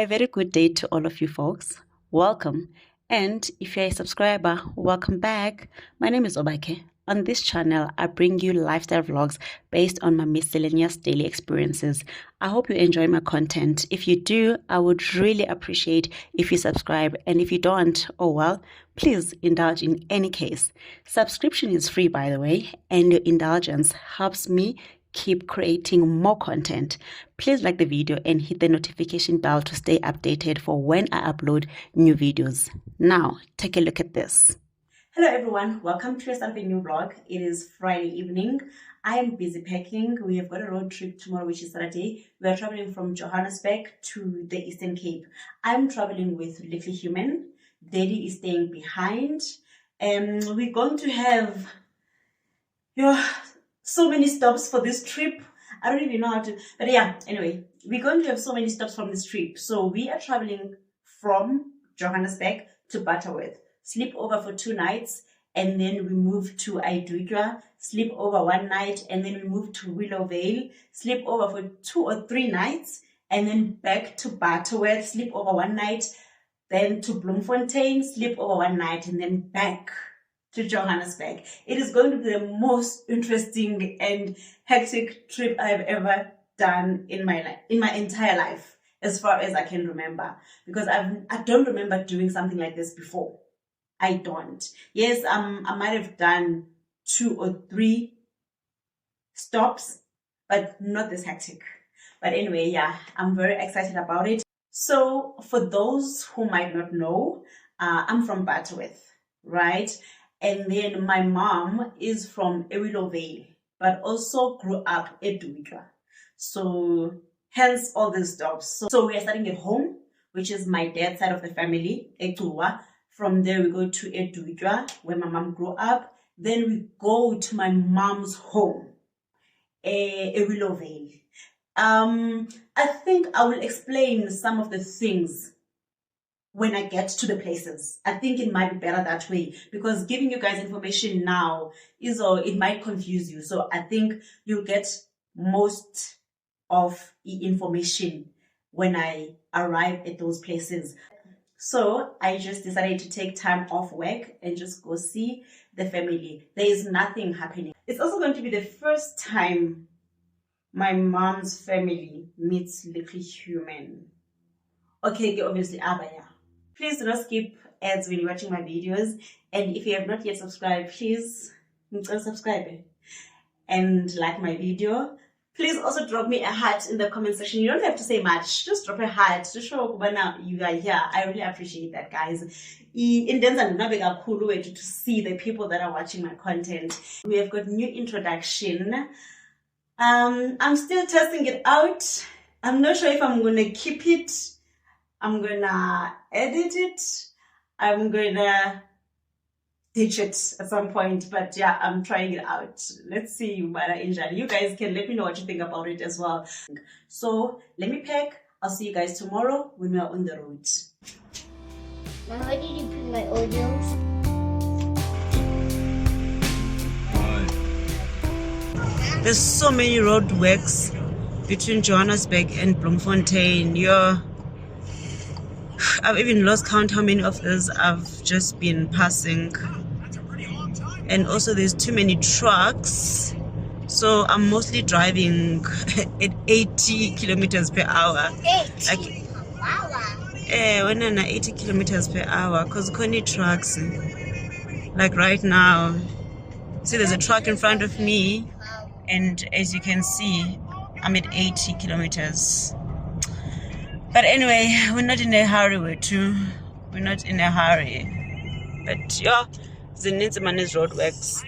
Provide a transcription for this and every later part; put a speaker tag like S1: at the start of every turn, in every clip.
S1: A very good day to all of you folks. Welcome. And if you're a subscriber, welcome back. My name is Obake. On this channel, I bring you lifestyle vlogs based on my miscellaneous daily experiences. I hope you enjoy my content. If you do, I would really appreciate if you subscribe. And if you don't, oh well, please indulge in any case. Subscription is free, by the way, and your indulgence helps me keep creating more content. Please like the video and hit the notification bell to stay updated for when I upload new videos. Now, take a look at this. Hello everyone, welcome to a new vlog. It is Friday evening. I am busy packing. We have got a road trip tomorrow, which is Saturday. We are traveling from Johannesburg to the Eastern Cape. I'm traveling with Little Human. Daddy is staying behind. We're going to have so many stops for this trip. I don't even know how to, but yeah, anyway, we're going to have so many stops from this trip. So we are traveling from Johannesburg to Butterworth, sleep over for 2 nights, and then we move to Aidwikwa, sleep over 1 night, and then we move to Willowvale, sleep over for 2 or 3 nights, and then back to Butterworth, sleep over 1 night, then to Bloemfontein, sleep over 1 night, and then back to Johannesburg. It is going to be the most interesting and hectic trip I've ever done in my entire life, as far as I can remember, because I don't remember doing something like this before. I don't. Yes, I might have done 2 or 3 stops, but not this hectic. But anyway, yeah, I'm very excited about it. So for those who might not know, I'm from Butterworth, right? And then my mom is from Willowvale, but also grew up at Aidwikwa. So hence all these stops. So we are starting at home, which is my dad's side of the family, Etuwa. From there we go to Aidwikwa, where my mom grew up. Then we go to my mom's home, Willowvale. I think I will explain some of the things when I get to the places. I think it might be better that way, because giving you guys information now it might confuse you. So I think you'll get most of the information when I arrive at those places. So I just decided to take time off work and just go see the family. There is nothing happening. It's also going to be the first time my mom's family meets Little Human. Okay, obviously Abaya. Please do not skip ads when you're watching my videos. And if you have not yet subscribed, please subscribe and like my video. Please also drop me a heart in the comment section. You don't have to say much. Just drop a heart to show now you are here. I really appreciate that, guys. To see the people that are watching my content. We have got new introduction. I'm still testing it out. I'm not sure if I'm gonna keep it. I'm gonna edit it. I'm gonna ditch it at some point, but yeah, I'm trying it out. Let's see what I enjoy. You guys can let me know what you think about it as well. So let me pack. I'll see you guys tomorrow when we are on the road.
S2: Now, where did you put my audios?
S1: There's so many roadworks between Johannesburg and Bloemfontein. I've even lost count how many of those I've just been passing. And also there's too many trucks. So I'm mostly driving at 80 kilometers per hour.
S2: 80?
S1: When I'm 80 kilometers per hour, because Connie trucks, like right now, see there's a truck in front of me, and as you can see, I'm at 80 kilometers. But anyway, we're not in a hurry, we're not in a hurry. But yeah, the Ninzemanes roadworks.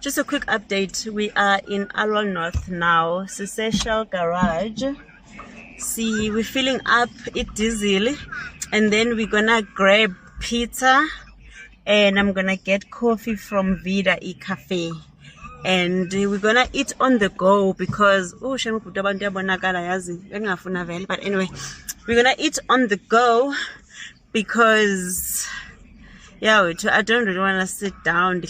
S1: Just a quick update. We are in Arrow North now, Siseshell Garage. See, we're filling up it diesel, and then we're gonna grab pizza, and I'm gonna get coffee from Vida Cafe. And we're gonna eat on the go because but anyway, we're gonna eat on the go because yeah, I don't really want to sit down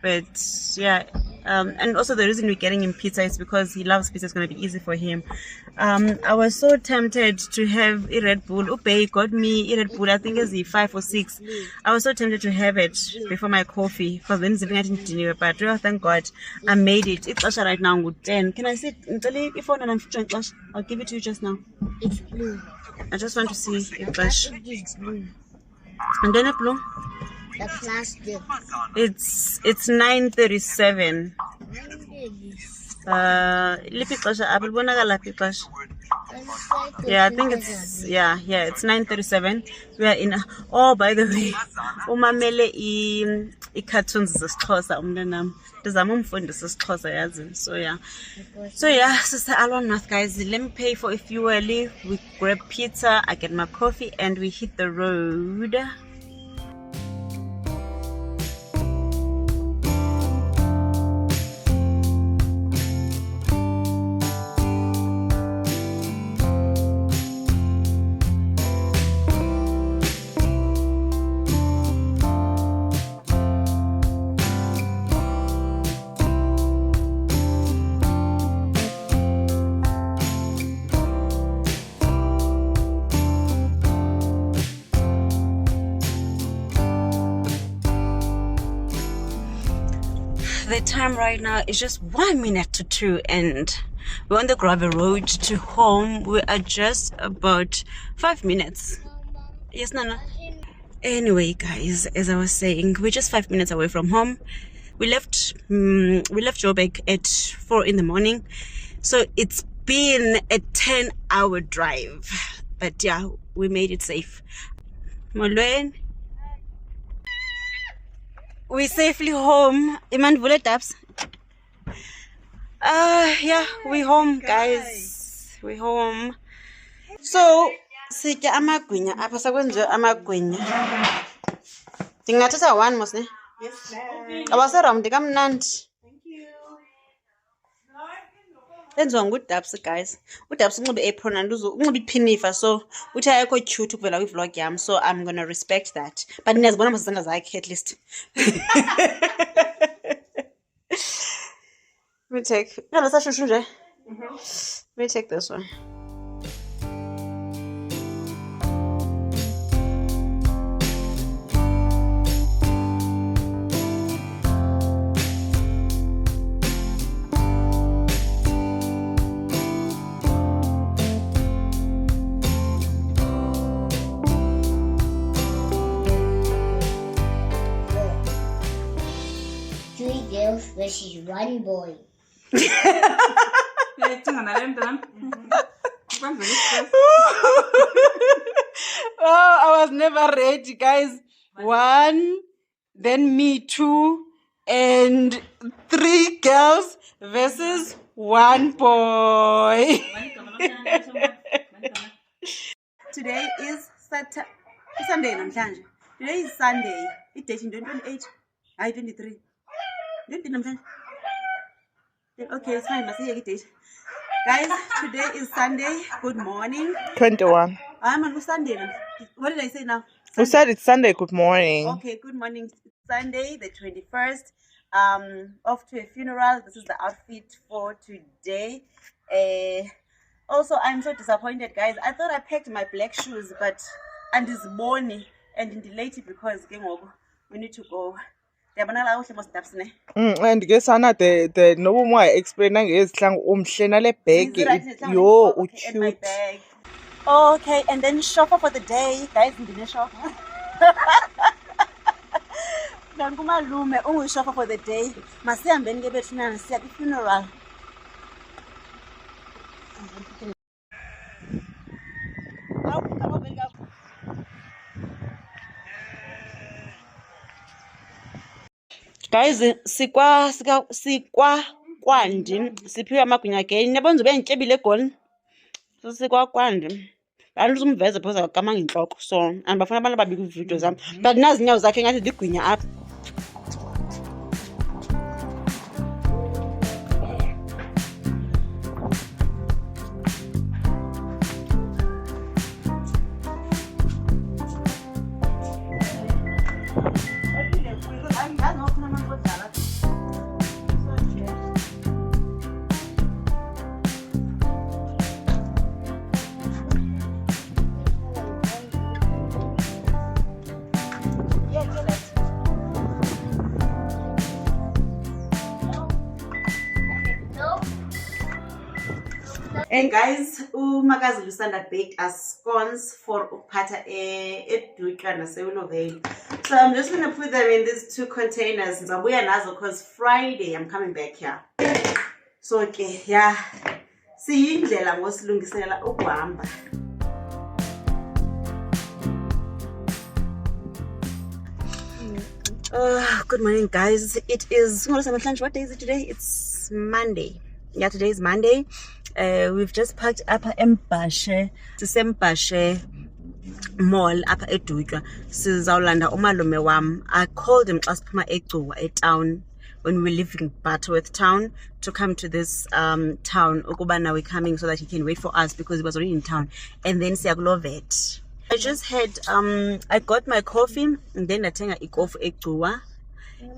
S1: but yeah, And also the reason we're getting him pizza is because he loves pizza. It's going to be easy for him. I was so tempted to have a Red Bull. Upe got me a Red Bull, I think it's 5 or 6. I was so tempted to have it before my coffee because then it's I didn't dinner. But thank God I made it. It's actually right now with 10. Can I sit? I'll give it to you just now.
S2: It's blue.
S1: I just want to see it.
S2: It's blue.
S1: And then it blue.
S2: The plastic.
S1: It's 9:37. Yeah, I think it's it's 9:37. We are in. Oh, by the way, umamele I cartoons zesiXhosa umntanami. Ndizama umfundisa isiXhosa yazi. So yeah, sister Alon Math guys, let me pay for a fuel. We grab pizza, I get my coffee, and we hit the road. The time right now is just 1 minute to 2 and we're on the gravel road to home. We are just about 5 minutes. Yes, Nana? Anyway, guys, as I was saying, we're just 5 minutes away from home. We left Joburg at 4 in the morning. So it's been a 10-hour drive. But yeah, we made it safe. Molweni. We're safely home. Iman Vule Taps. Yeah, we're home, guys. We're home. So, sitya amagwinya apha sakwenziwe amagwinya. Ndingathatha one mos ne?
S3: Yes, ma'am.
S1: Awaseram ndikamnandi.
S3: Thank you.
S1: Lenziwa nguDabs, guys. uDabs unxibe apron and unxibe iphinifa, so uthi ayekho cute ukuvela kwi-vlog yam, so I'm gonna respect that. But niyazibona mos izandla zakhe at least. Let me take. Let me take this one.
S2: Three girls versus one boy.
S1: Oh, I was never ready, guys. 1, then me 2, and 3 girls versus 1 boy. Today is Sunday, namhlanje. Today is Sunday. It's dating 28. 23. Okay, it's fine. Must see date. Guys, today is Sunday. Good morning.
S3: 21.
S1: I'm on Sunday. What did I say now?
S3: We said it's Sunday. Good morning.
S1: Okay, good morning. It's Sunday, the 21st. Off to a funeral. This is the outfit for today. Also, I'm so disappointed, guys. I thought I packed my black shoes, but and it's morning and delayed because we need to go.
S3: And guess Anna, the no more explaining is lang umhle bag yo cute.
S1: Okay, and then shopper for the day, guys. In the shopper. Nangumalume ungu shopper for the day. Masihambe ngebethuna siya ku funeral. Guys, sikwa kwandi siphiwe amagwinya again. Yabona ube ntyebile egoli. So sikwa kwandi. Andizumveza because akama ngenhloko. So andibafuna abantu ababili kwivideo zami. But nazi inyawo zakhe ngathi ligwinya apha. And guys, umakazi Lusanda baked us scones for upata eduka naseUlo Vale. So I'm just gonna put them in these 2 containers. Because Friday I'm coming back here. So okay, yeah. See indlela ngosilungiselela ukuhamba. Good morning, guys. It is what day is it today? It's Monday. Yeah, today is Monday. We've just parked up at Mbashe, Mbashe Mall up at Edutwa. Sizawulanda umalume wam. I called him just phuma eGcuwa town when we were leaving Butterworth town to come to this town. Ukuba now we're coming so that he can wait for us because he was already in town. And then siyakulovet. I just had I got my coffee and then I take a coffee eGcuwa.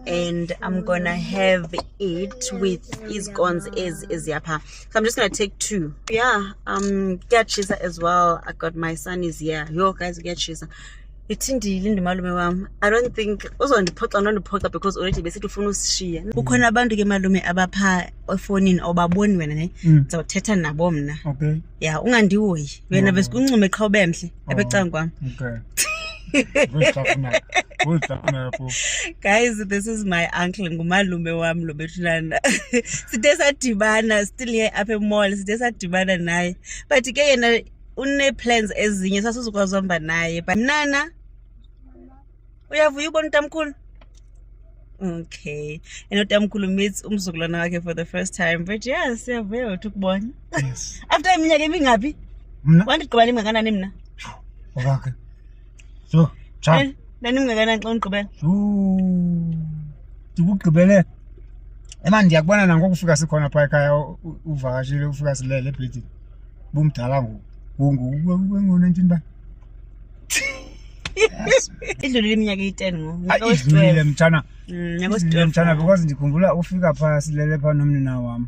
S1: And I'm gonna have it with his scones is yapa. So I'm just gonna take 2. Yeah, get cheese as well. I got my son is here. Yo guys, get cheese. It's indile malume wami. I don't think uzondiphoxa because already bese ufuna usishiya. Kukhona abantu ke malume abapha efonini obaboni wena ne. Ngizothetha nabo mna. Okay. Yeah, ungandihoyi. Wena bese kuncume qha ubemhle ebecanga kwami. Okay. Guys, this is my uncle ngumalume wami lo bethulana. Sithe sadibana still here up at mall. Sithe sadibana naye. But ke yena une plans ezinye sasizokwazi uhamba naye. But nana uyavuya ubona utamkhulu? Okay. And utamkhulu meets umzukulwana wakhe for the first time. But yeah, siyavuya ukubona. Yes. After iminyaka emingaphi? Mna. Wandigqibala imingakana mina? Okay. So, cha. Nani mngakana xa ungqibela? Ndikugqibele. Ema ndiyakubona nangokufika sikhona pha ekhaya uvakashile ufika silele ebhedini. Bumdala ngona ntini ba? Idlulile iminyaka eyi-10 ngo. Idlulile mtshana. Mtshana because ndikhumbula ufika pha silele pha nomnina wami.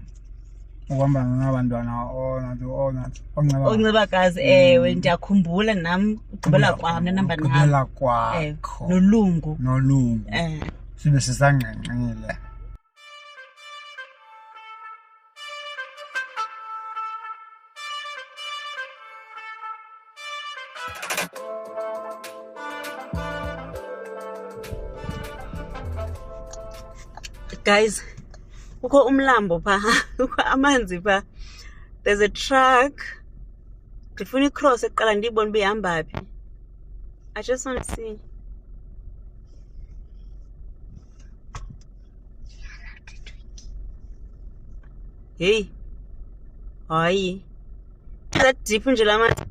S1: Ukuhamba ngabantwana oncebakazi ewe ndiyakhumbula nami ugqibela kwami namba nami ugqibela kwakho nolungu sibe sisangqengqile. Guys, ukho umlambo pha, ukho amanzi pha. There's a truck. Ndifuna icross eqala ndiyibone uba ihamba phi. I just want to see. Hey. Hayi. That deep nje lamanzi.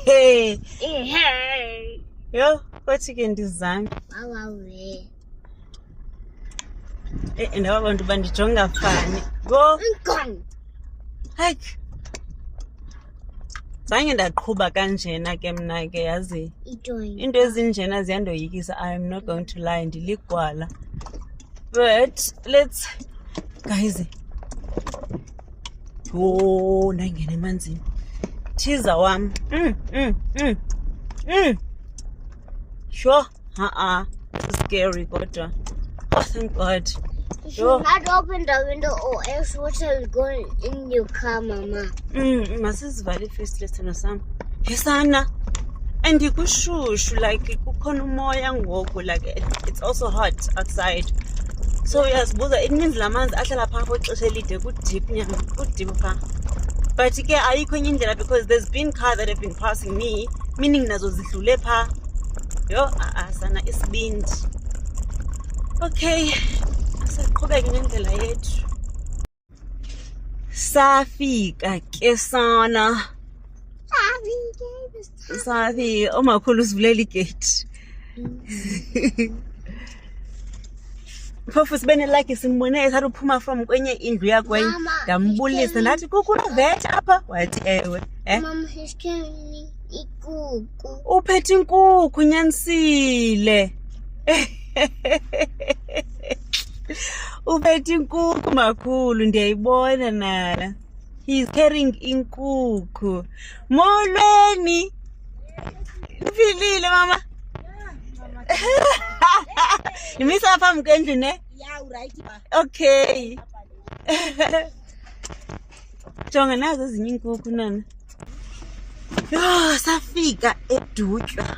S1: Hey. Hey. Yo, kwathi ke ndizame. Wawe. Ndaba abantu bandijonga fani. Go. Hayi. Zange ndaqhuba kanjena ke mna ke yazi. Into ezinjena ziyandoyikisa. I am not going to lie, ndiligwala. But let's guys. Oh, nangena emanzini. Thiza wami. Sure. It's scary kodwa. Oh, thank God.
S2: You should not open the window or else water will go in your car, Mama.
S1: Masizivale ifestilesana sami. Yesana. And ikushushu like kukhona umoya ngoku like it's also hot outside. So uyazibuza it means lamanzi ahlala pha ixesha elide ku-deep nyanga ku-deep pha. But ke ayikho enye indlela because there's been cars that have been passing me meaning nazo zidlule pha. Yo sana isibindi. Okay, asaqhubeke ngendlela yethu. Safika ke sana. Safi, umakhulu usivulela igate. Phofu sibene like simbone esathi uphuma from kwenye indlu yakwenye ndambulisa nathi kukhona vet apha wathi ewe
S2: Mama, he's carrying ikuku.
S1: Uphethe inkukhu nyanisile. Uphethe inkukhu makhulu ndiyayibona nala. He's carrying inkukhu. Molweni. Uphilile mama? Nimisa phambi kwendlu ne? Yeah, right. Okay. jonga nazo ezinye iinkukhu nana. Yho, safika edutywa.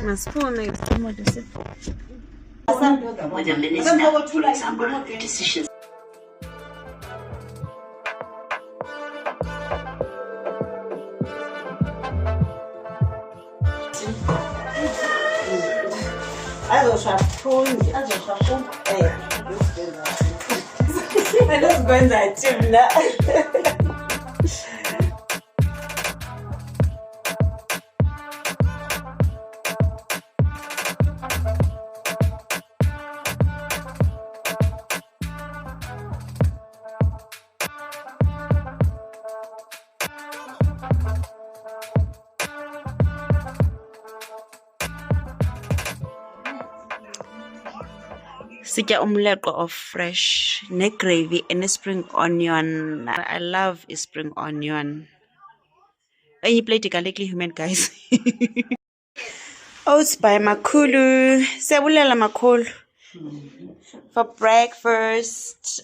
S1: Masiphume imoto se.
S4: With a minister, for example, decisions.
S1: Sitya umleqwa of fresh ne-gravy and spring onion. I love spring onion. Enye plate garlicly human, guys. Oats by Makhulu. Siyabulela Makhulu. For breakfast.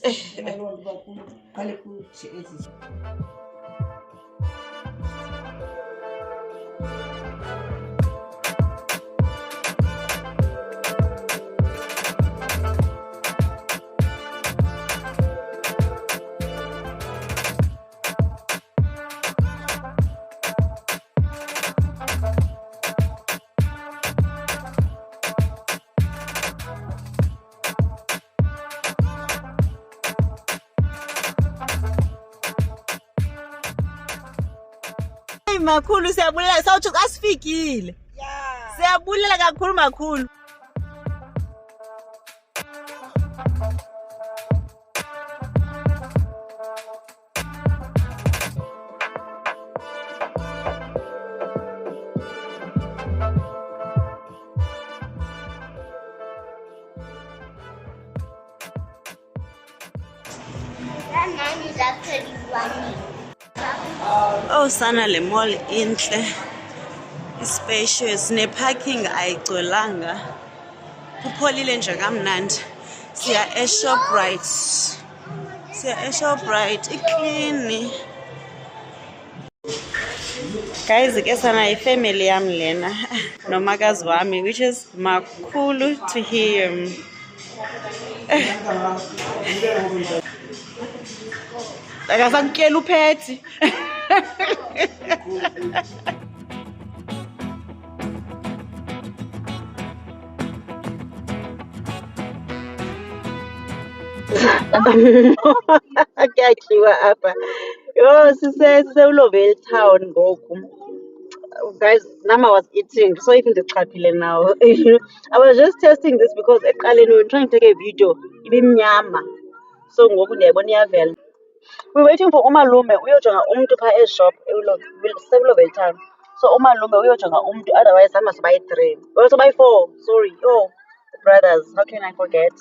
S1: Makhulu siyabulela sawuthi asifikile. Yeah. Siyabulela kakhulu Makhulu.
S2: That man is actually running.
S1: Oh sana le mall inhle. Spacious ne-parking ayigcwelanga. Kupholile nje kamnandi. Siya eShoprite. Iclean. Guys, ke sana ifamily yam lena nomakazi wami, which is Makhulu to him. Akasakutshela uphethi. Kuyathiwa apha. Yo, siseulovale town ngoku. Guys, Nama was eating, so even ndichaphile now. I was just testing this because ekuqaleni we were trying to take a video ibimnyama. So ngoku ndiyayibona iyavela. We're waiting for umalume uyojonga umntu pha eshop seulovale town. So umalume uyojonga umntu, otherwise I must buy 3. Also buy 4, sorry. Oh, brothers, how can I forget?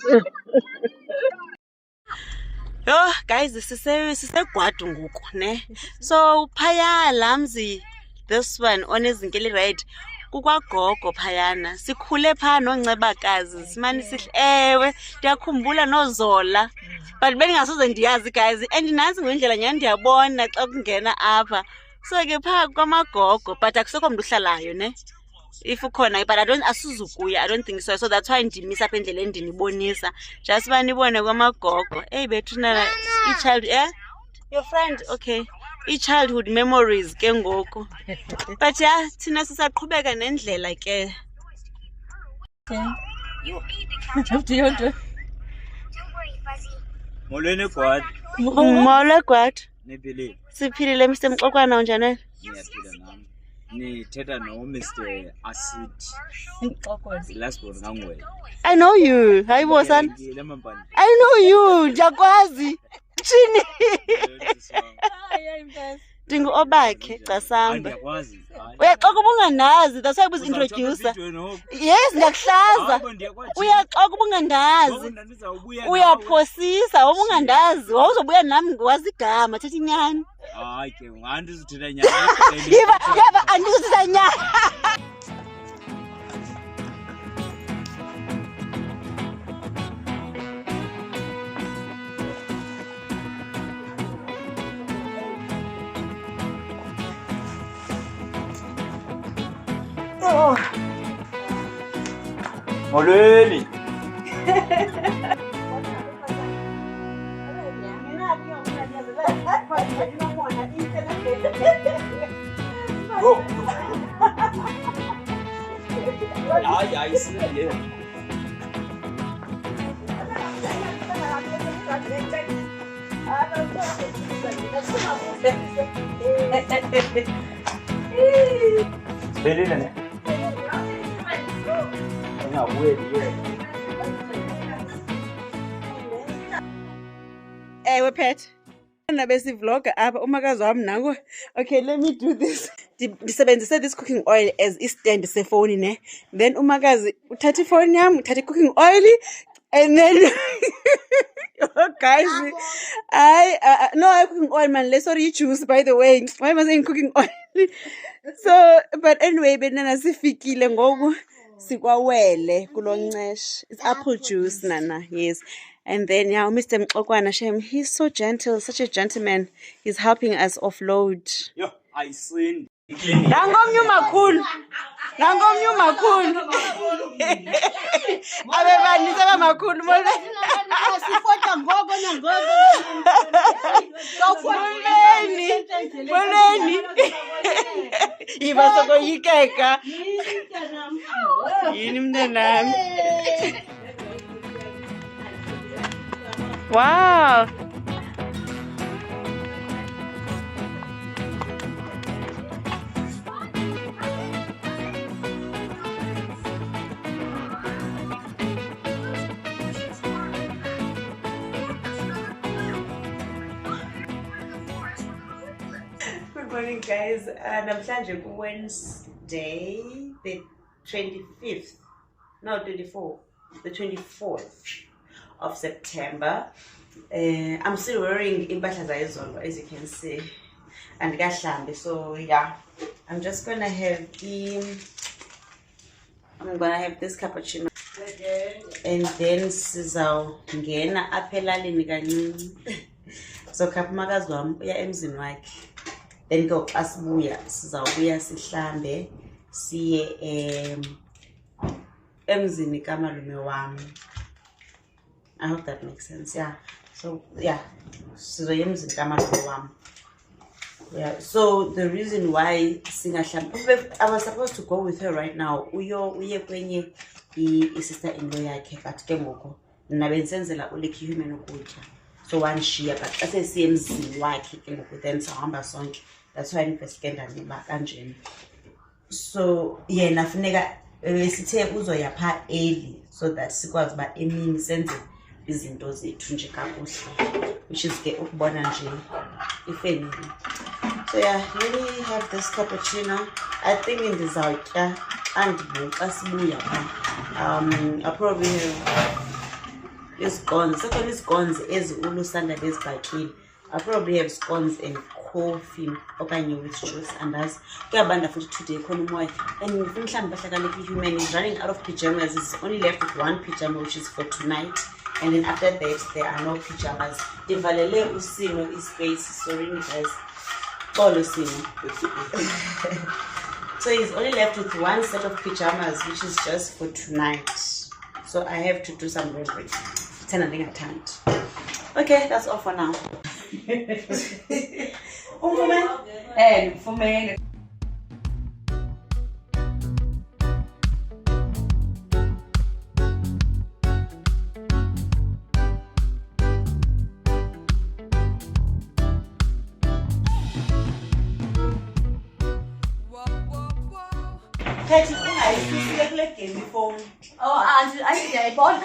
S1: Yo guys, sisegwadu ngoku ne. So phaya lamzi, this one onezinkeli red kukwagogo phayana. Sikhule pha noncebakazi simani sihle ewe ndiyakhumbula nozola. But bendingasoze ndiyazi guys, and nansi ngendlela nyani ndiyabona xa kungena apha. So ke pha kwamagogo, but akusekho mntu uhlalayo ne. If ukhona, but asizukuya, I don't think so. So that's why ndimisa apha endleleni ndinibonisa. Just banibone kwamagogo. Hey bethu na i-child, eh? Your friend, okay. I-childhood memories ke ngoku. But yeah, thina sisaqhubeka nendlela ke. Okay.
S5: Molweni Gwad.
S1: Molo Gwad.
S5: Niphilile.
S1: Siphilile Mr. Mxokwana unjani?
S5: Niyaphila nami. Nithetha no Mr. Acid. Last one ngangwe.
S1: I know you. Hayibo sana. I know you. Ndiyakwazi. Chini. Dingo obakhe Casamba.
S5: Ndiyakwazi.
S1: Uyaxoka ubungandazi, that's why I was introducer. Yes, ndiyakuhlaza. Uyaxoka ubungandazi. Uyaphosisa ubungandazi. Wawuzobuya nami ngwazi igama, thatha inyani.
S5: Hayi ke ngandizithela nyana.
S1: Yeba andizithela nyana.
S5: Molweni. Go. Hayi ayisile. Belile ne?
S3: Ewe Pet. Besivlogger apha umakazi wami nango. Okay, let me do this. Ndisebenzise this cooking oil as istand sefoni ne. Then umakazi uthatha ifoni yami, uthatha cooking oil and then oh guys, no cooking oil man, let's sorry juice by the way. Why am I saying cooking oil? So but anyway, benana sifikile ngoku sikwawele kulonceshe. It's apple juice nana, yes. And then yeah, Mr. Mxokwana Shem, he's so gentle, such a gentleman. He's helping us offload.
S5: Yo, ayisindi.
S3: Nangomnye umakhulu. Nangomnye umakhulu. Abebani sebamakhulu mole.
S2: Sifota ngogo nangogo.
S3: Molweni. Iba sokoyikeka. Yini mntanami. Wow.
S1: Good morning, guys. Namhlanje Wednesday, the 25th. No, 24th. The 24th of September. I'm still wearing impahla zayizolo, as you can see, and gahlambe. So yeah, I'm just gonna have this cappuccino, and then sizawungena apha elalini kancinci. So kapumakazi wami uya emzini wakhe, then ke xa sibuya sizawubuya sihlambe siye emzini kamalume wami. I hope that makes sense. Yeah. So yeah, yeah. So the reason why I was supposed to go with her right now. Uye kwenye sister-in-law yakhe, but ke ngoku nabensenzela ulekhi human ukutya. So one share, but asesiye emzini wakhe ke ngoku then sahamba sonke. That's why nifesike ndaniba kanjena. So yena funeka sithe uzoya pha early so that sikwazi ba emini senze izinto zethu nje kakuhle, which is ke ukubona nje ifamily. So yeah, let me have this cappuccino. I think in the zalka and asibuya pha. I probably have these scones. So these scones is ulusanda bezibhakile. I probably have scones and coffee okanye with juice, and as kuyabanda futhi today khona umoya, and mhlawumbe bahlakaniphi human is running out of pajamas. Is only left with one pyjama, which is for tonight, and then after that there are no pajamas. Divalele usimo ispace, sorry guys, all usimo. So he's only left with one set of pajamas, which is just for tonight. So I have to do some laundry. Okay, that's all for now. And for me.
S2: Oh, I bought.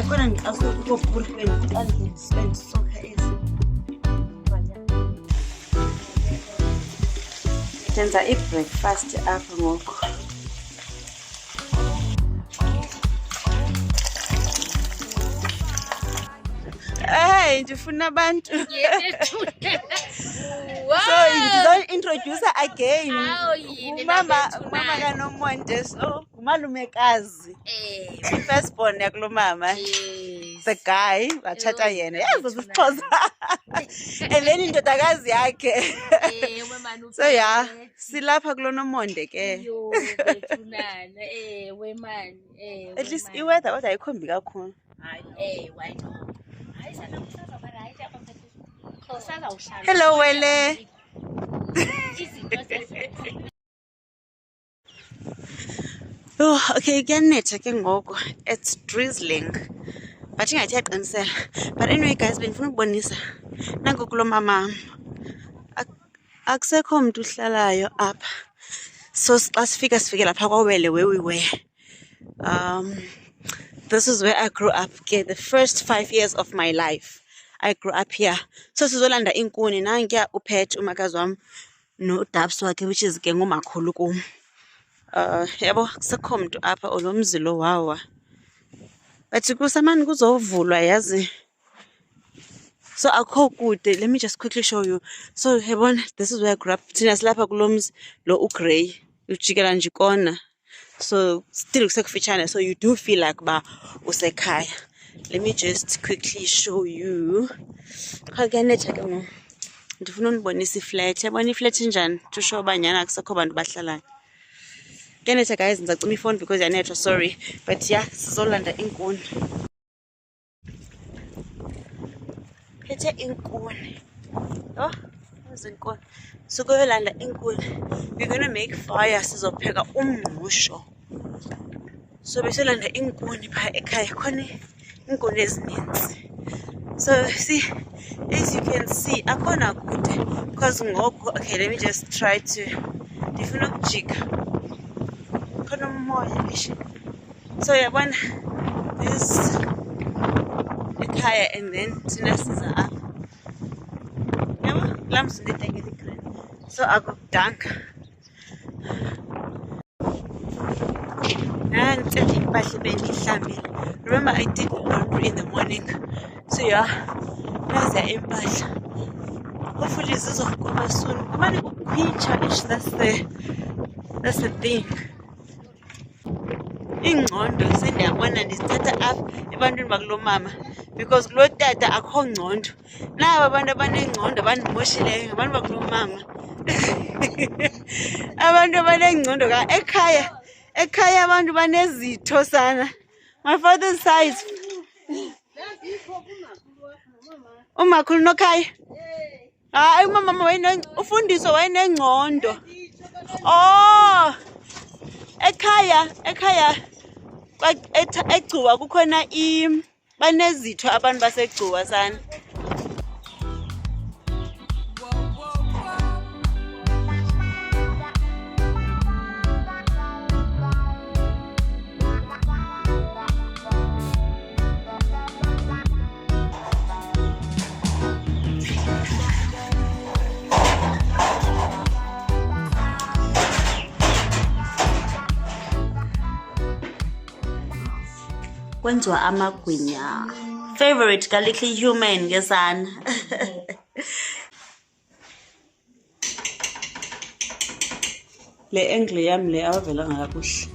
S3: kona ngikasukupurhweni and soccer is senza i-breakfast apha ngoku. Hey, ndifuna abantu. So ndizointroduce again. Umama kaNomonde, so umalumekazi. First born yakulo mama. The guy wathatha yena. Yazo sisixhosa. And then indodakazi yakhe. So yeah, silapha kulo Nomonde ke. At least iweather kodwa ayikhombi kakhulu.
S1: Why not?
S3: Hello, Wele. Oh, okay, kuyanetha ke ngoku. It's drizzling. But ingathi yaqinisela. But anyway guys, benifuna ukubonisa nanku kulo mama. Akusekho umuntu uhlalayo apha. So xa sifike lapha kwaWele where we were. This is where I grew up. Okay, the first 5 years of my life, I grew up here. So sizolanda inkuni nangiya uphethe umakazi wami no dabs wakhe, which is ke ngomakhulu kum. Yabo kusekho umuntu apha olomzilo wawa. But kusamani kuzovulwa yazi. So akho kude. Let me just quickly show you. So yabona, this is where I grew up. Thina silapha kulomzi lo ugrey ujikela nje kona. So still kusekufitshane, so you do feel like ba usekhaya. Let me just quickly show you. Kuyanetha ke ngoku. Ndifuna unibonisa iflat. Yabona iflat njani to show banyana akusekho abantu bahlalayo. Kuyanetha guys, ngizacima ifone because yanetha, sorry. But yeah, sizolanda inkuni. Phethe inkuni. Oh, inkuni. So kuyolanda inkuni. We're gonna make fire sizopheka umngqusho. So besolanda inkuni pha ekhaya khona inkuni ezininzi. So see, as you can see, akona kude because ngoku, okay, let me just try to ndifuna ukujika. Khona umoya nje. So yabona this ekhaya and then thina siza apha. Yabo lamsi ndidekele green. So akudanga. Remember I did laundry in the morning. So yeah, nazi impahla. Hopefully zizokuma soon. Kumane kukhwitsha, that's the thing. Ingqondo sendiyabona ndisithatha apha ebantwini bakulo mama because kulo tata akho ngqondo. Naba abantu abanengqondo bandimoshileyo ngabantu bakulo mama. Abantu abanengqondo ka ekhaya abantu banezitho sana. My father's side. Umakhulu nokhaya. Hayi umama ufundiswa wayenengqondo. Oh. Ekhaya egcuwa kukhona banezitho abantu basegcuwa sana. Kwenziwa amagwinya. Favorite ka Little Human ngesana. Le angle yami le awavela ngakakuhle.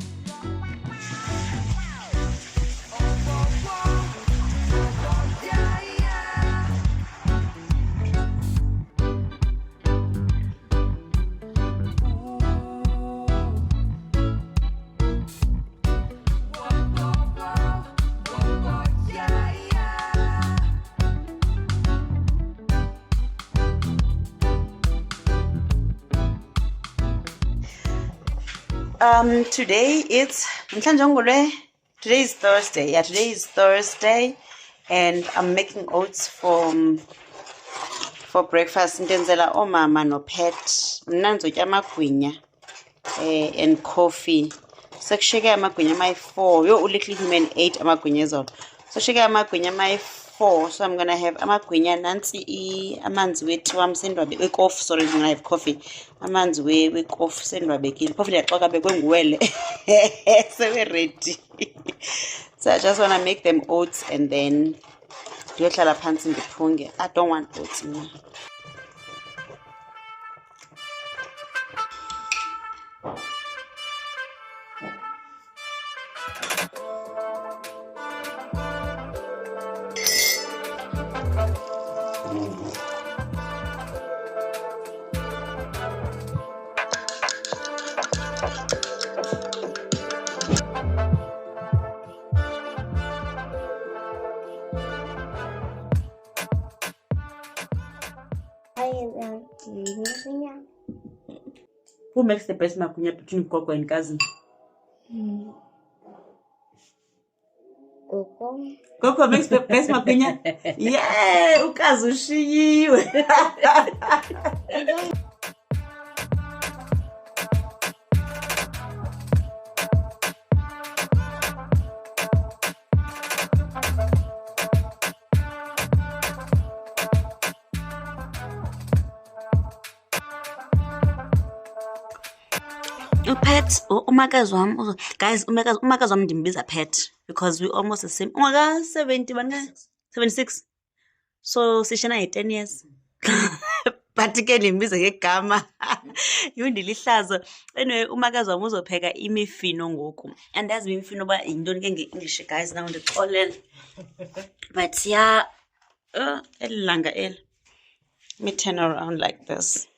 S3: Today is Thursday. Yeah, today is Thursday, and I'm making oats for breakfast. Ndenzela omama no pet. Mna ndizotya amagwinya and coffee. Sekushiyeke amagwinya my 4. Yo Little Human 8 amagwinya ezolo. So she got amagwinya my 4. So I'm gonna have amagwinya nansi amanzi wethu wam sendwabe wekofu. Sorry, I'm gonna have coffee. Amanzi wekofu sendwabekile. Coffee ndiyaxoka bekwenguwele. So we're ready. So I just wanna make them oats and then ndiyohlala phansi ndiphunge. I don't want oats now. Who makes the best makunya between Coco and cousin?
S2: Coco.
S3: Coco makes the best makunya. Yeah, ukazushiyiwe. Pet, umakazi wam, guys, umakazi wam ndimbiza Pet because we almost the same. Umaka 76. So sishena 10 years. But ke ndimbiza ngegama. Yundilihlazo. Anyway, umakazi wam uzopheka imifino ngoku. Andazi imifino ba yintoni ke nge-English, guys, now ndixolele. But yeah, elilanga el. Let me turn around like this.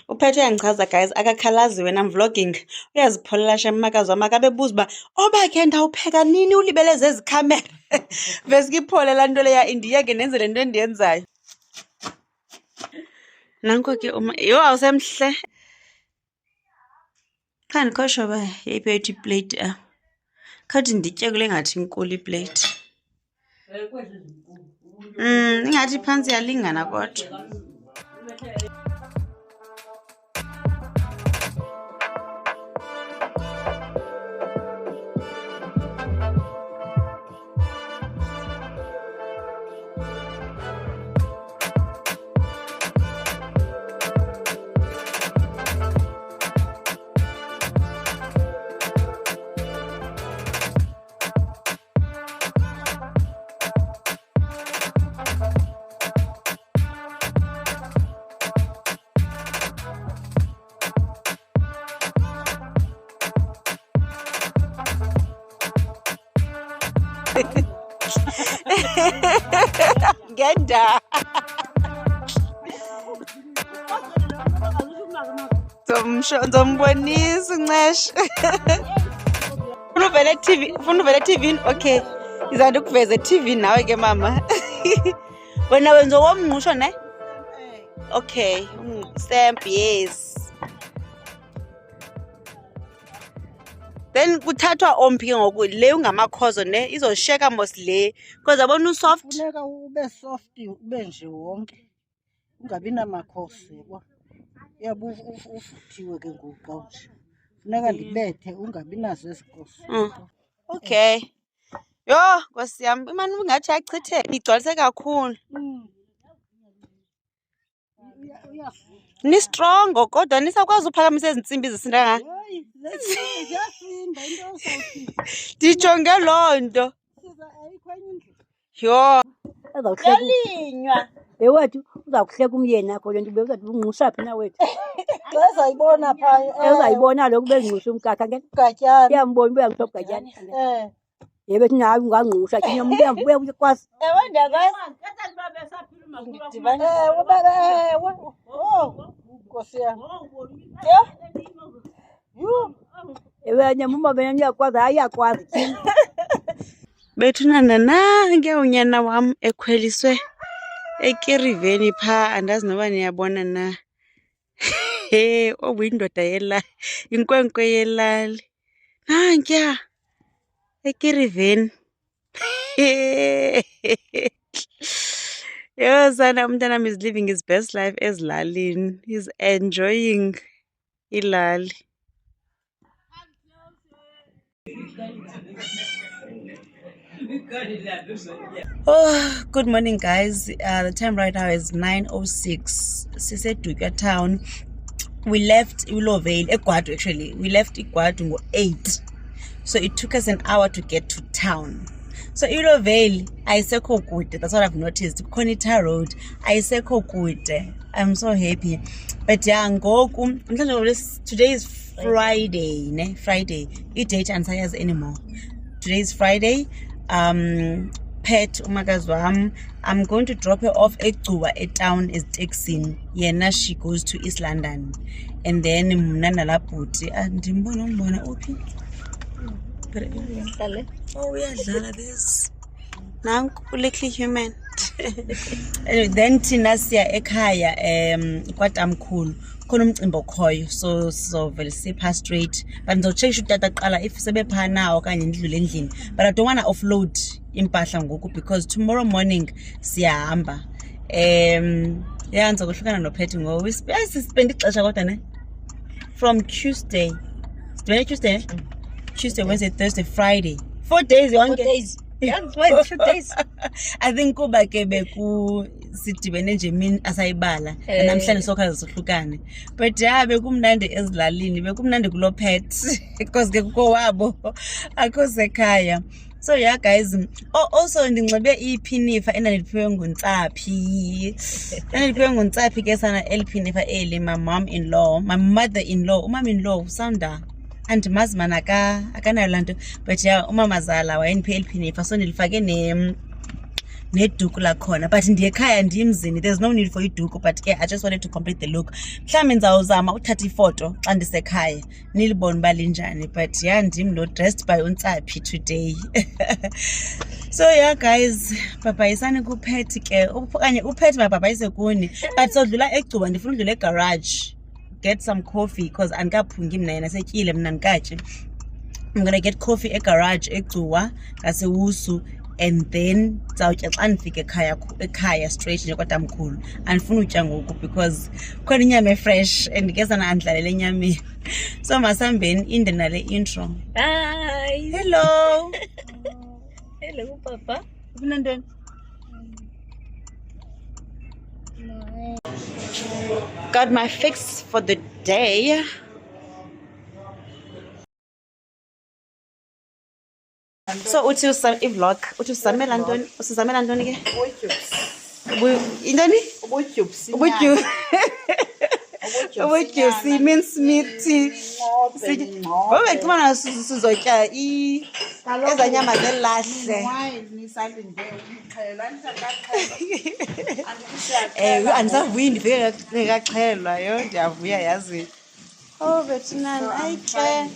S3: Uphethe yangichaza, guys, akakhalazi wena I'm vlogging. Uyazipholela shem umakazi wam akabebuza uba obakhe ndawupheka nini ulibeleze ezi khamera. Veske iphole laa nto leya indiyeke nenze le nto endiyenzayo. Nanko ke yho awusemhle. Kha ndikhoshwa uba yeyiphi yethu iplate khawuthi nditye kule ngathi inkulu iplate. Ingathi phantsi yalingana kodwa. Ngenda. Ndombonisa unceshe. Ufuna uvele TV? Okay. Izanto kuveza TV nawe ke mama. Wena wenza womngqusho ne? Okay, stamp, yes. Then kuthathwa omphi ngoku le ungamakhozo ne izosheka mos le because abona usoft.
S6: Funeka ube soft ube nje wonke. Ungabi namakhosi yebo. Yabo ufuthiwe ke ngoku xa nje. Funeka ndibethe ungabi nazo esikhosi.
S3: Okay. Yho, Nkosi yam, imani ungathi achithe igcwalise kakhulu. Ni strong kodwa nisakwazi uphakamisa ezintsimbi zisindanga. Ndijonge loo nto. Yho. Ezawuhlelinywa.
S6: Ewethu uzawuhleka umyeni akho le nto bezawuthi ungqusha phi na wethu. Xa uzayibona phaa. Uzayibona lokhu bezingqusha umkakha ngeke. Gatyana. Iyambona uba uyangithoba gatyana. Yebe thina hayi ungangqusha thina umuntu uyakwazi.
S3: Ewe ndiyakwazi.
S6: Nkosi yam. Ewe nyamuma bena uyakwazi hayi yakwazi thina.
S3: Bethunana nange unyana wam ekhweliswe ekiriveni phaa andazi noba niyabona na. Obuyindoda yelali, inkwenkwe yelali. Nankuya ekiriveni. Yo, sana umntanam is living his best life ezilalini. He's enjoying ilali. Oh, good morning, guys. The time right now is 9:06. Sisedutywa town. We left Willow Vale, Ecuador actually. We left Ecuador 8. So it took us an hour to get to town. So Willow Vale, ayisekho kude. That's what I've noticed. Konita Road, ayisekho kude. I'm so happy. But yeah, ngoku, today is Friday, ne? Friday. Date answers anymore. Today is Friday. Pet umakazi wam, I'm going to drop her off at town is Texin. Yena she goes to East London. And then mna nalabhuti ndimbona uphi? Oh, uyadlala this. Nanku little human. Anyway, then thina siya ekhaya kwatamkhulu. Khona umcimbi okhoyo, so vele sipha straight. But ngizocheck utata qala if sebepha na okanye ndidlule endlini. But I don't want to offload impahla ngoku because tomorrow morning siyahamba. Yeah, ngizokuhlukana noPhetty ngoku. Sispend ixesha kodwa ne? From Tuesday. Tuesday, Wednesday, Thursday, Friday. 4 days yonke. 4 days. Yeah, 2 days. I think kuba ke beku sidibene nje mina asayibala namhlanje sokhaza sohlukane. But yeah, bekumnandi ezilalini, bekumnandi kulo Pet because ke kuko wabo akho sekhaya. So yeah, guys. Oh, also ndinxibe iphinifa endandiphiwe nguNtsaphi. Endandiphiwe nguNtsaphi ke sana eliphinifa eli my mother-in-law, umama-in-law usanda andimazi mana akanayo lanto, but yeah, umamazala wayeniphe eliphinifa so ndilifake neduku lakhona, but ndiyekhaya ndiyimzini, there's no need for iduku, but ke I just wanted to complete the look. Mhlawumbi ndizawuzama uthatha ifoto xa ndisekhaya nilibone uba linjani, but yeah, ndim lo dressed by uNtsaphi today. So yeah, guys, bhabhayisani kuPhetty ke okanye uPhetty mabhabhayise kuni, but sodlula eGcuwa ndifuna udlula egarage get some coffee because andikaphungi mina yena setyile mina ndikatye. I'm gonna get coffee egarage eGcuwa ngaseWusu, and then zawutya xa ndifike ekhaya straight nje kwatamkhulu. Andifuna utya ngoku because khona inyama efresh and ke sana andlalele enyameni. So masambeni inde nale intro.
S6: Bye.
S3: Hello.
S6: Hello, Papa.
S3: Ufuna ntoni? Got my fix for the day. So uthi ivlog uthi usamela ntoni? Usizamela ntoni ke? Intoni? Ubutyusi means meat. Ngoba ximana sizotya ezanyama zelahle. Andisavuyi ndifike ngekaxhelwa yho, ndiyavuya yazi. Oh bethinani ayike.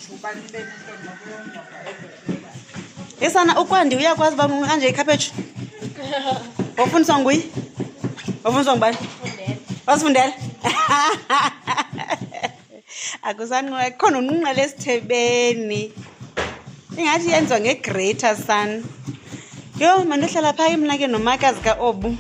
S3: Yesana ukwandi uyakwazi uba anje ikhaphetshu? Wafundiswa nguye? Wafundiswa ngubani? Wasifundela? Akusanqe khona unqunqele esithebeni. Ingathi yenziwa ngegrater son. Yho, mandohlala phaya mna ke nomakazi kaObu.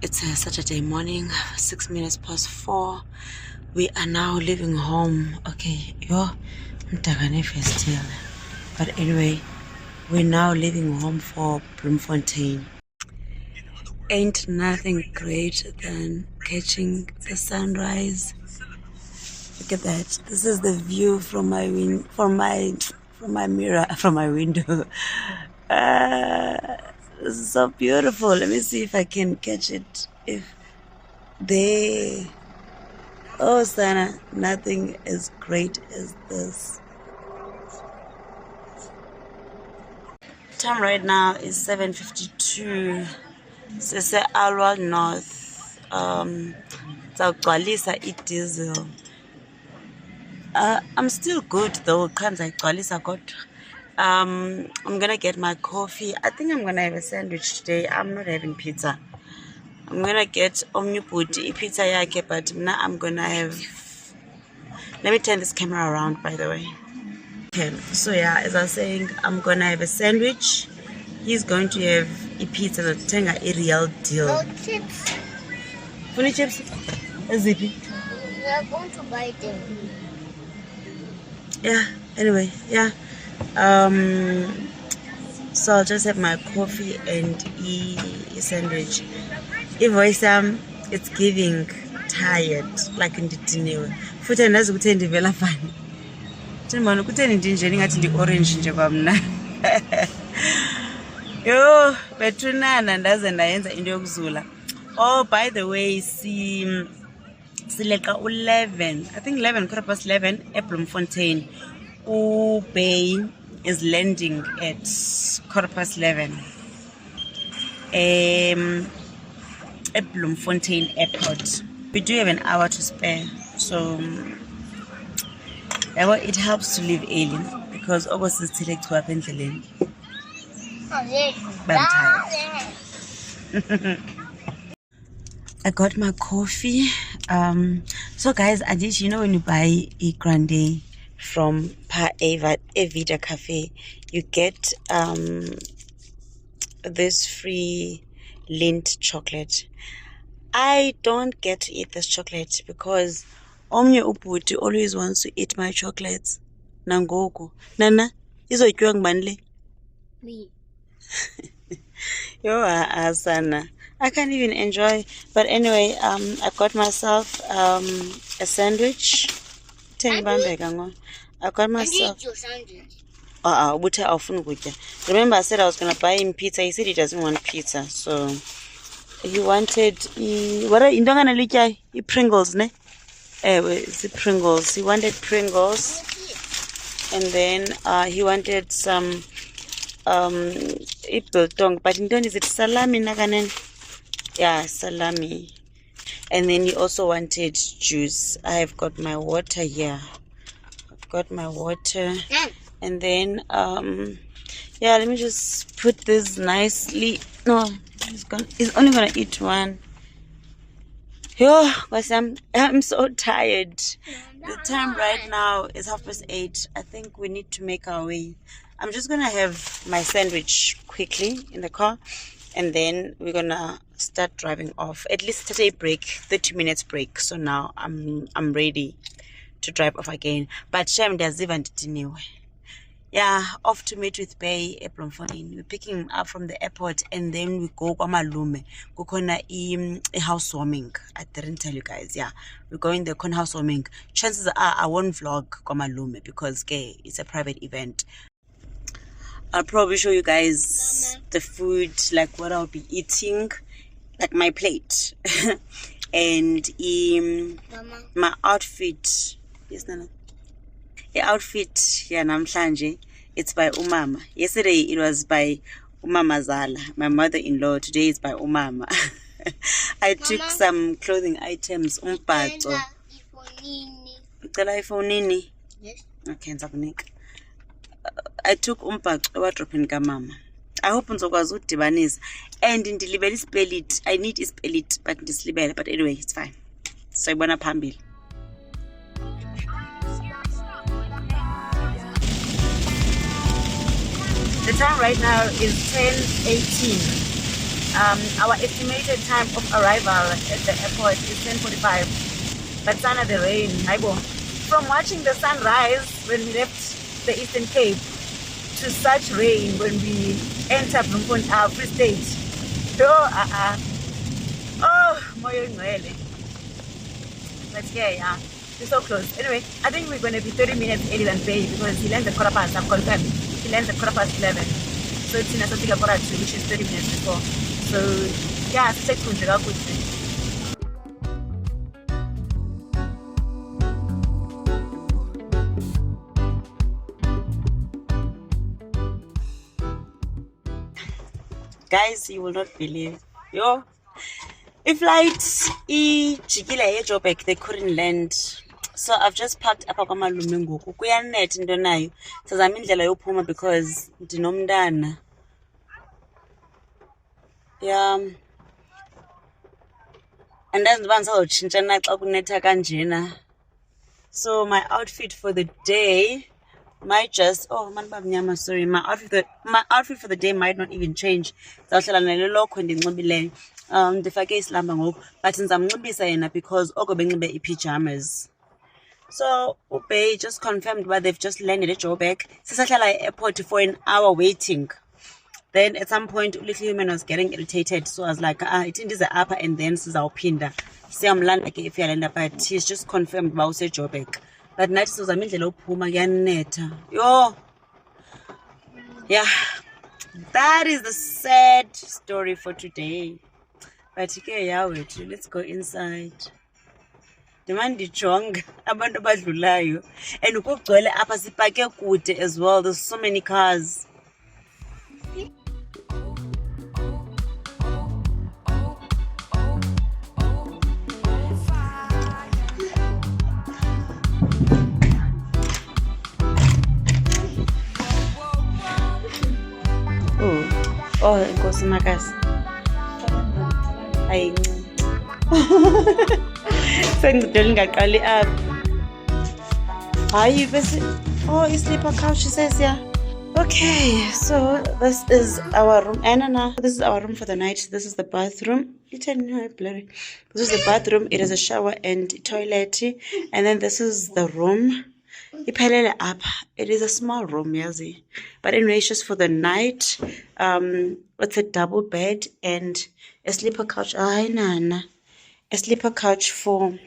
S3: It's a Saturday morning, 6 minutes past 4. We are now leaving home. Okay, yo, still. But anyway, we're now leaving home for Bloemfontein. Ain't nothing greater than catching the sunrise. Look at that. This is the view from my window. This is so beautiful. Let me see if I can catch it. If they, oh Sana, nothing as great as this. time right now is 7:52. Sese Alwa North. Zawugcwalisa diesel. I'm still good though. I'm gonna get my coffee. I think I'm gonna have a sandwich today. I'm not having pizza. I'm gonna get omnibuti pizza yake, but now I'm gonna have. Let me turn this camera around, by the way. Okay, so yeah, as I was saying, I'm gonna have a sandwich. He's going to have a pizza. The tenga a real deal.
S2: No chips.
S3: Funny chips? Zippy.
S2: We are going to buy them.
S3: Yeah. Anyway, yeah. So I'll just have my coffee and eat a sandwich. If it's giving tired, like in the dinner. Futhi andazi ukuthi ndivela fani. Thembona ukuthi ndinjeni ngathi ndi-orange nje kwamna. Yo, bethunana ndaze ndayenza into yokuzula. Oh, by the way, sileqa 11. I think 11, 11 at Bloemfontein. Bay is landing at 11. At Bloemfontein Airport. We do have an hour to spare, so it helps to leave early because August is still to happen. But I'm tired. I got my coffee. So guys, I did, when you buy a grande from Evita Cafe, you get this free Lindt chocolate. I don't get to eat this chocolate because Omnye Uputi always wants to eat my chocolates. Nangoku. Nana, izotywa ngubani?
S2: Me.
S3: Yo, Asana. I can't even enjoy. But anyway, I got myself a sandwich. I got myself.
S2: Your sandwich.
S3: Remember, I said I was gonna buy him pizza. He said he doesn't want pizza, so he wanted Pringles, ne? It's the Pringles. He wanted Pringles, and then he wanted some biltong. But in is it salami naganen? Yeah, salami. And then he also wanted juice. I've got my water here. I've got my water. And then yeah, let me just put this nicely. No, he's only gonna eat one. Yo, I'm so tired. The time right now is 8:30. I think we need to make our way. I'm just gonna have my sandwich quickly in the car, and then we're gonna start driving off. At least 30 minutes break. So now I'm ready to drive off again. But Shem does even anyway. Yeah, off to meet with Bay at Bloemfontein. We're picking him up from the airport, and then we go Kwamalume. Go kona a housewarming. I didn't tell you guys. Yeah, we're going there con housewarming. Chances are I won't vlog Kwamalume because it's a private event. I'll probably show you guys the food, like what I'll be eating, like my plate, and my outfit. Yes, Nana. The outfit, yeah, namhlanje, it's by Umama. Yesterday it was by Umama Zala, my mother-in-law. Today is by Umama. I took some clothing items. Umbhaco. Yes. Okay, I took umbhaco ewadropini kamama. I hope nizokwazi ukudibanisa. And ndilibele spell it. I need to spell it, but ndisilibele. But anyway, it's fine. So ibona phambili. The time right now is 10:18. Our estimated time of arrival at the airport is 10:45. But sana the rain, from watching the sunrise when we left the Eastern Cape to such rain when we enter Bloemfontein, Free State. Moyo ngcwele. But yeah, we're so close. Anyway, I think we're going to be 30 minutes earlier than Bay because he lands at 11:15. I've confirmed. He lands at 11:15. So it's in a Sotika Koratu, which is 30 minutes before. So yeah, it's good. Guys, you will not believe. Yo, iflight ijikile eJoburg, they couldn't land. So I've just parked up kwamalume ngoku. Kuyanet into nayo. Sizama indlela yophuma because ndinomntana. Yeah. And that's the one. So my outfit for the day might just sorry, my outfit for the day might not even change. But since I'm because pajamas. So Ube just confirmed why they've just landed at Joburg. Sisahlala airport for an hour waiting. Then at some point, Little Human was getting irritated. So I was like, it is the upper and then Sizawuphinda. Siyamlanda ke if yalanda, but he's just confirmed about Joburg. But night so zamindlela ophuma kuyanetha. Yo. Yeah. That is the sad story for today. But okay, let's go inside. Demand jonga abantu abadlulayo. And ukugcwele apha sipake kude as well. There's so many cars. Oh, inkosi makazi. Hayi ncane. Sengidela ngaqali apha. Hayi bese sleeper couch says yeah. Okay, so this is our room. Anna, this is our room for the night. This is the bathroom. This is the bathroom. It is a shower and toilet. And then this is the room. It is a small room, yazi. But anyway, it's just for the night. With a double bed and a sleeper couch. A sleeper couch for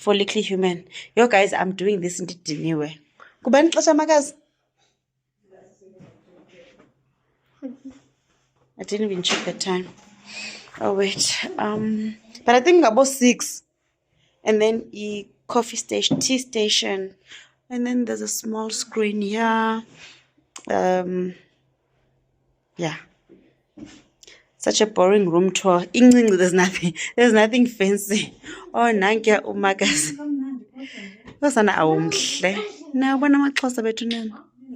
S3: Little Human. Yo guys, I'm doing this in the anyway. Kubani xesha makazi? I didn't even check the time. Oh wait. But I think about 6. And then a coffee station, tea station. And then there's a small screen here. Yeah. Such a boring room tour. There's nothing fancy. Oh, nankia umakazi. Wasana awumhle. Na bona maxhosa bethu nani.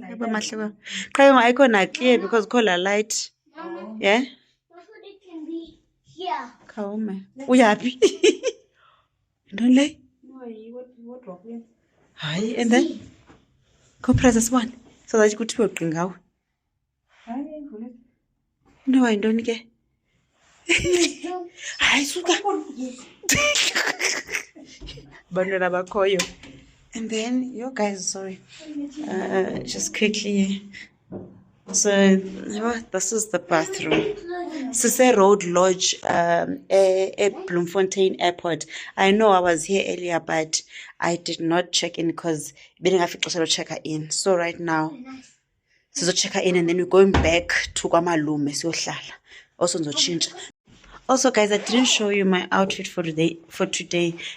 S3: Yaba mahle kwa. Qhayo ayikho na clear because khola light. Yeah.
S2: It can be here.
S3: Khawume. Uyapi? Don't lay. Hi, and then go press this one so that you could work ngawo. No, I don't get. Hi, suka. Bandana bakoyo. And then you guys, sorry. Just quickly. So this is the bathroom. Sise Road Lodge, Bloemfontein Airport. I know I was here earlier, but I did not check in because I didn't check her in. So right now, so check her in, and then we're going back to Kwamalume. Also, no change. Also, guys, I didn't show you my outfit for today.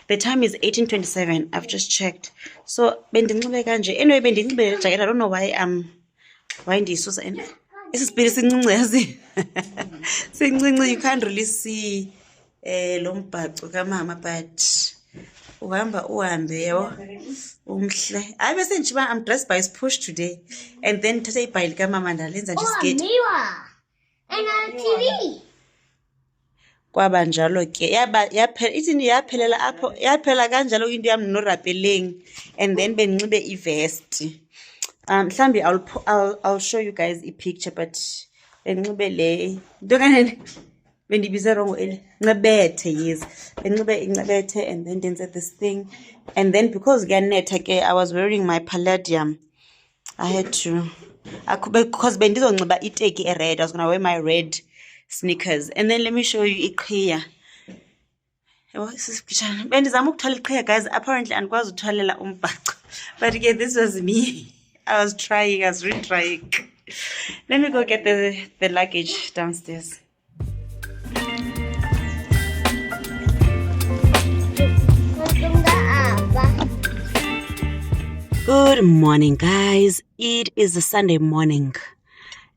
S3: The time is 18:27. I've just checked. So anyway, I don't know why why this was in it's you can't really see lombhaco kamama, but I'm dressed by his push today, and then today by kamama ndalenza nje skate
S2: and on TV.
S3: Kwaba njalo ke yaphelela apho yaphela kanjalo into yami norapeleng, and then benxibe ivest. Mhlambi I'll show you guys a picture, but benxibe le nto bendibize wrong nqebethe, yes, benxibe inqebethe, and then denze this thing, and then because kuyanetha ke I was wearing my palladium. I had to because bendizonxiba iteki red. I was gonna wear my red sneakers, and then let me show you iqhiya. Bendizama ukuthwala iqhiya, guys. Apparently andikwazi uthwalela umbhaco, but again, this was me. I was really trying. Let me go get the luggage downstairs. Good morning, guys. It is a Sunday morning,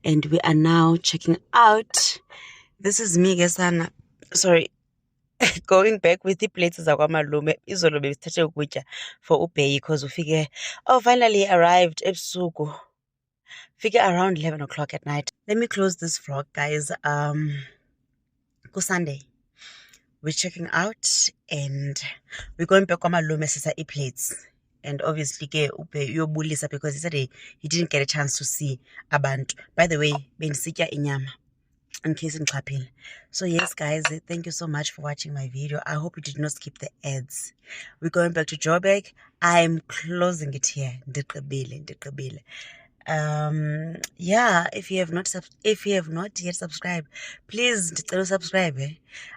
S3: and we are now checking out. This is me, Gesana. Sorry. Going back with the plates zakwamalume izolo besithathe ukutya for ubheyi because ufike finally arrived ebusuku. Figure around 11 o'clock at night. Let me close this vlog, guys. Sunday we're checking out and we're going back kwamalume sisa plates. And obviously ke uyobulisa because he said he didn't get a chance to see abantu. By the way, bendisitya inyama in case in Klapil. So yes, guys, thank you so much for watching my video. I hope you did not skip the ads. We're going back to Joburg. I'm closing it here. Yeah, if you have not yet subscribed, please subscribe.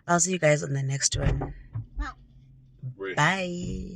S3: I'll see you guys on the next one. Bye.